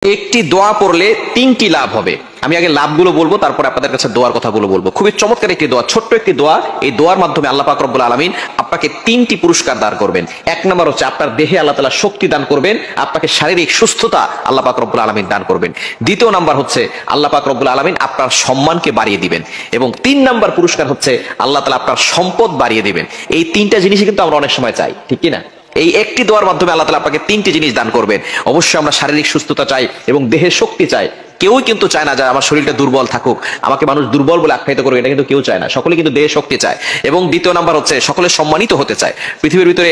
একটি দোয়া পড়লে তিনটি লাভ হবে। আমি আগে লাভগুলো বলবো, তারপর আপনাদের কাছে দোয়ার কথাগুলো বলবো। খুবই চমৎকার একটি দোয়া, ছোট্ট একটি দোয়া। এই দোয়ার মাধ্যমে আল্লাহ পাক রব্বুল আলামিন আপনাকে তিনটি পুরস্কার দান করবেন। এক নম্বর হচ্ছে আপনার দেহে আল্লাহ তাআলা শক্তি দান করবেন, আপনাকে শারীরিক সুস্থতা আল্লাহ পাক রব্বুল আলামিন দান করবেন। দ্বিতীয় নাম্বার হচ্ছে আল্লাহ পাক রব্বুল আলামিন আপনার সম্মানকে বাড়িয়ে দিবেন। এবং তিন নাম্বার পুরস্কার হচ্ছে আল্লাহ তাআলা আপনার সম্পদ বাড়িয়ে দিবেন। এই তিনটা জিনিসই কিন্তু আমরা অনেক সময় চাই, ঠিক কি না? এই একটি দোয়ার মাধ্যমে আল্লাহ তাআলা আপনাকে তিনটি জিনিস দান করবেন। অবশ্যই আমরা শারীরিক সুস্থতা চাই এবং দেহের শক্তি চাই। কেউই কিন্তু চায় না যে আমার শরীরটা দুর্বল থাকুক, আমাকে মানুষ দুর্বল বলে আখ্যায়িত করবে, এটা কিন্তু কেউ চায় না। সকলে কিন্তু দেহের শক্তি চায়। এবং দ্বিতীয় নাম্বার হচ্ছে সকলে সম্মানিত হতে চায়। পৃথিবীর ভিতরে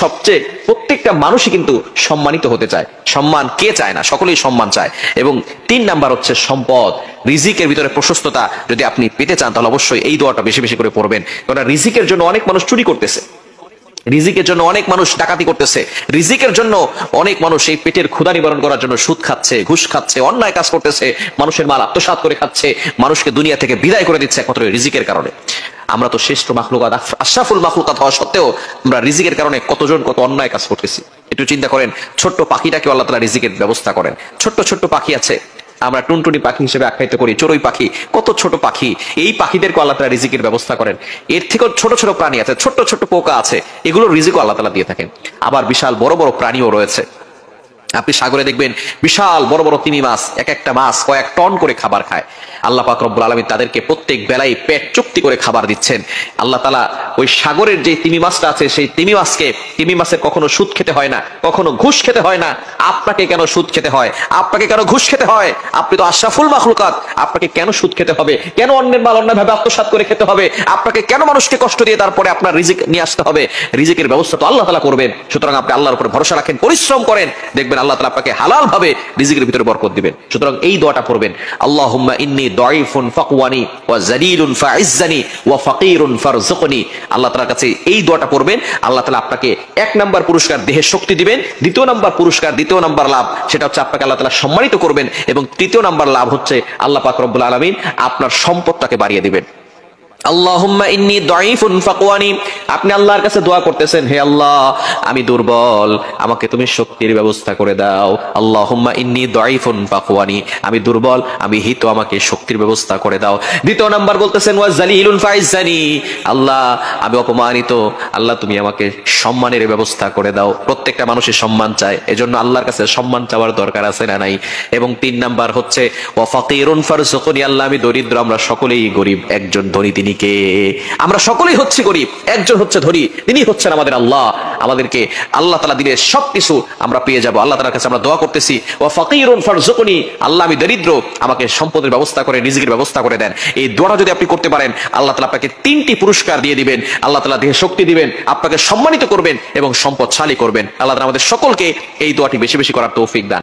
সবচেয়ে প্রত্যেকটা মানুষই কিন্তু সম্মানিত হতে চায়। সম্মান কে চায় না? সকলেই সম্মান চায়। এবং তিন নাম্বার হচ্ছে সম্পদ, রিজিকের ভিতরে প্রশস্ততা যদি আপনি পেতে চান তাহলে অবশ্যই এই দোয়াটা বেশি বেশি করে পড়বেন। কারণ রিজিকের জন্য অনেক মানুষ চুরি করতেছে, রিজিকের জন্য অনেক মানুষ ডাকাতি করতেছে, রিজিকের জন্য অনেক মানুষ এই পেটের ক্ষুধা নিবারণ করার জন্য সুদ খাচ্ছে, ঘুষ খাচ্ছে, অন্যায় কাজ করতেছে, মানুষের মাল আত্মসাৎ করে খাচ্ছে, মানুষকে দুনিয়া থেকে বিদায় করে দিচ্ছে একমাত্র রিজিকের কারণে। আমরা তো শ্রেষ্ঠ মাখলুকাত, আশরাফুল মাখলুকাত হওয়া সত্ত্বেও আমরা রিজিকের কারণে কতজন কত অন্যায় কাজ করতেছি। একটু চিন্তা করেন, ছোট্ট পাখিটাকে আল্লাহ তাআলা রিজিকের ব্যবস্থা করেন। ছোট্ট ছোট্ট পাখি আছে, আমরা টুনটুনি পাখি হিসেবে আখ্যায়িত করি, চড়ুই পাখি, কত ছোট পাখি। এই পাখিদেরকে আল্লাহ তাআলা রিজিকের ব্যবস্থা করেন। এর থেকেও ছোট ছোট প্রাণী আছে, ছোট্ট ছোট্ট পোকা আছে, এগুলো রিজিকও আল্লাহ তাআলা দিয়ে থাকেন। আবার বিশাল বড় বড় প্রাণীও রয়েছে। আপনি সাগরে দেখবেন বিশাল বড় বড় তিমি মাছ, এক একটা মাছ কয়েক টন করে খাবার খায়। আল্লাহ পাক রব্বুল আলামিন তাদেরকে প্রত্যেক বেলায় পেট চুক্তি করে খাবার দিচ্ছেন। আল্লাহ তাআলা ওই সাগরের যে তিমি মাছটা আছে, সেই তিমি মাছের কখনো সুদ খেতে হয় না, কখনো ঘুষ খেতে হয় না। আপনাকে কেন সুদ খেতে হয়? আপনাকে কেন ঘুষ খেতে হয়? আপনি তো আশরাফুল মাখলুকাত, আপনাকে কেন সুদ খেতে হবে? কেন অন্যের মাল অন্যভাবে আত্মসাৎ করে খেতে হবে? আপনাকে কেন মানুষকে কষ্ট দিয়ে তারপরে আপনার রিজিক নিয়ে আসতে হবে? রিজিকের ব্যবস্থা তো আল্লাহ তাআলা করবেন। সুতরাং আপনি আল্লাহর উপর ভরসা রাখেন, পরিশ্রম করেন, দেখবেন আল্লাহ তাআলা আপনাকে হালাল ভাবে রিজিকের ভিতরে বরকত দিবেন। সুতরাং এই দোয়াটা পড়বেন, আল্লাহুম্মা ইন্নী দাঈফুন ফাকওয়ানি ওয়া যালিলুন ফাইজ্জানি ওয়া ফাকীরুন ফারযুকনি। আল্লাহ তাআলার কাছে এই দোয়াটা পড়বেন, আল্লাহ তাআলা আপনাকে এক নাম্বার পুরস্কার দেহের শক্তি দিবেন, দ্বিতীয় নাম্বার পুরস্কার, দ্বিতীয় নাম্বার লাভ সেটা হচ্ছে আপনাকে আল্লাহ তাআলা সম্মানিত করবেন, এবং তৃতীয় নাম্বার লাভ হচ্ছে আল্লাহ পাক রব্বুল আলামিন আপনার সম্পদটাকে বাড়িয়ে দিবেন। আল্লাহুম্মা ইন্নী দাঈফুন ফাকওয়ানি। আপনি আল্লাহর কাছে দোয়া করতেছেন, হে আল্লাহ আমি দুর্বল, আমাকে তুমি শক্তির ব্যবস্থা করে দাও। আল্লাহুম্মা ইন্নী দাঈফুন ফাকওয়ানি, আমি দুর্বল, আমি হিত, আমাকে শক্তির ব্যবস্থা করে দাও। দ্বিতীয় নাম্বার বলতেছেন ওয়া যালিলুন ফাইজ্জানি, আল্লাহ আমি অপমানিত, আল্লাহ তুমি আমাকে সম্মানের ব্যবস্থা করে দাও। প্রত্যেকটা মানুষের সম্মান চায়, এজন্য আল্লাহর কাছে সম্মান চাওয়ার দরকার আছে না নাই? এবং তিন নাম্বার হচ্ছে ওয়া ফাকীরুন ফারযুকনি, আল্লাহ আমি দরিদ্র, আমরা সকলেই গরিব, একজন ধনী তিনি কে? আমরা সকলেই হচ্ছে গরিব, একজন হচ্ছে ধনী, তিনি হচ্ছেন আমাদের আল্লাহ। আমাদেরকে আল্লাহ তাআলা দিলে সবকিছু আমরা পেয়ে যাব। আল্লাহ তাআলার কাছে আমরা দোয়া করতেছি ওয়া ফাকীরুন ফারযুকনি, আল্লাহ আমি দরিদ্র, আমাকে সম্পদের ব্যবস্থা করে, রিজিকের ব্যবস্থা করে দেন। এই দোয়াটা যদি আপনি করতে পারেন, আল্লাহ তাআলা আপনাকে তিনটি পুরস্কার দিয়ে দিবেন। আল্লাহ তাআলা দেহে শক্তি দিবেন, আপনাকে সম্মানিত করবেন এবং সম্পদশালী করবেন। আল্লাহ তাআলা আমাদের সকলকে এই দোয়াটি বেশি বেশি করার তৌফিক দান।